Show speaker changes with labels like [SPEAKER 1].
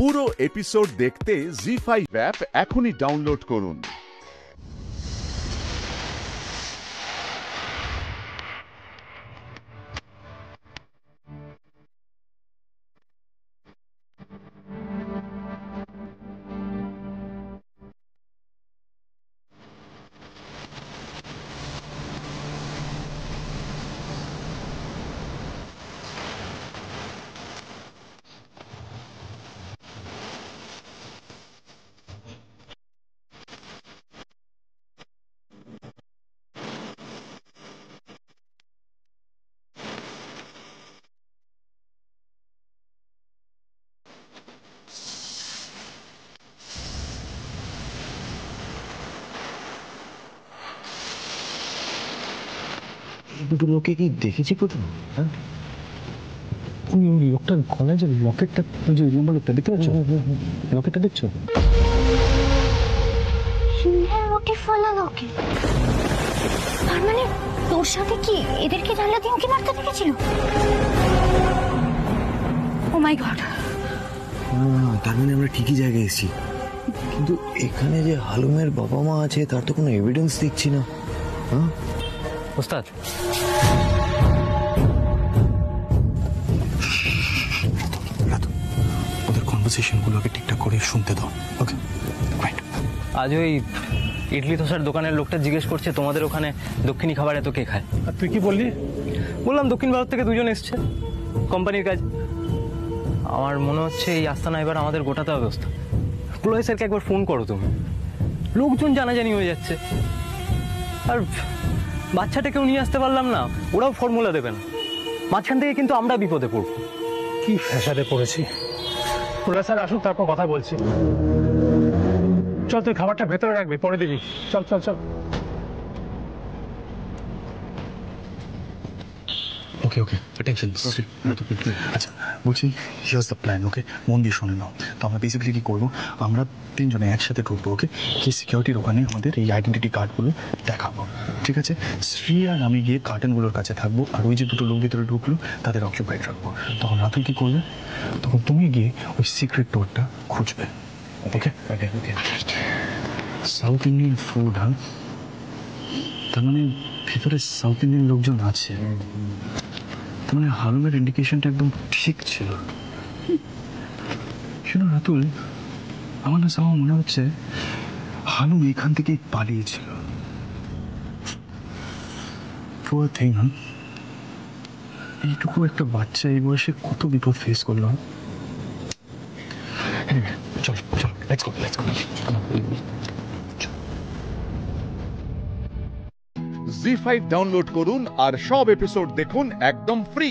[SPEAKER 1] পুরো এপিসোড দেখতে জি5 অ্যাপ এখনই ডাউনলোড করুন।
[SPEAKER 2] দুটো লোকে কি দেখেছি কোথাও? হ্যাঁ, ওই লোকটার গলায় যে লকেটটা, ওই যে নম্বর লোকটা দেখতে পাচ্ছ? লকেটটা দেখছো?
[SPEAKER 3] সিংহের রুটি ফলা লকেট। তার মানে তোর সাথে কি এদেরকে জানলা দিয়ে উঁকি মারতে দেখেছিল? ও মাই গড!
[SPEAKER 2] তার মানে আমরা ঠিকই জায়গায় এসেছি, কিন্তু এখানে যে হালুমের বাবা মা আছে তার তো কোনো এভিডেন্স দেখছি না। হ্যাঁ ওস্তাদ, ওদের কনভারসেশনগুলোকে ঠিকঠাক করে শুনতে দাও। ওকে, রাইট।
[SPEAKER 4] আজ ওই ইডলি ধোসার দোকানের লোকটা জিজ্ঞেস করছে তোমাদের ওখানে দক্ষিণী খাবার এত কে খায়।
[SPEAKER 5] আর তুই কি বললি?
[SPEAKER 4] বললাম দক্ষিণ ভারত থেকে দুজন এসছে কোম্পানির কাজ। আমার মনে হচ্ছে এই আস্তানা এবার আমাদের গোটাতে হবে ওস্তাদ। পুরোহিত স্যারকে একবার ফোন করো তুমি, লোকজন জানাজানি হয়ে যাচ্ছে। আর বাচ্চাটাকেও নিয়ে আসতে পারলাম না, ওরাও ফর্মুলা দেবে না। মাঝখান থেকে কিন্তু আমরা বিপদে পড়বো।
[SPEAKER 5] কি ফ্যাসাদে পড়েছি। পুরা স্যার আসুক, তারপর কথা বলছি। চল, তুই খাবারটা ভেতরে রাখবি, পরে দিবি। চল চল চল।
[SPEAKER 2] ওকে ওকে, অ্যাটেনশন। আচ্ছা বলছি, হিয়ার্স দ্য প্ল্যান। ওকে, মন দিয়ে শুনে নাও। তো আমরা বেসিক্যালি কী করবো, আমরা তিনজনে একসাথে ঢুকবো। ওকে, কি সিকিউরিটির ওখানে আমাদের এই আইডেন্টিটি কার্ডগুলো দেখাবো, ঠিক আছে? শ্রী আর আমি গিয়ে কার্টেনগুলোর কাছে থাকবো, আর ওই যে দুটো লোক ভিতরে ঢুকলো তাদের অকুপাইড রাখবো। তখন রাতুল কী করবে, তখন তুমি গিয়ে ওই সিক্রেট ডোরটা খুঁজবে। ওকে ওকে ওকে। সাউথ ইন্ডিয়ান ফুড, হ্যাঁ? তার মানে ভেতরে সাউথ ইন্ডিয়ান লোকজন আছে। তার মানে হালুমের ইন্ডিকেশনটা একদম ঠিক ছিল। শোনো রাতুল, আমার মনে হচ্ছে হালুম এখান থেকেই পালিয়েছিল। পুয়ার থিং, হ্যাঁ? এইটুকু একটা বাচ্চা এই বয়সে কত বিপদ ফেস করলো। চলো চলো, let's go let's go.
[SPEAKER 1] ZEE5 download করুন আর সব এপিসোড দেখুন একদম ফ্রি।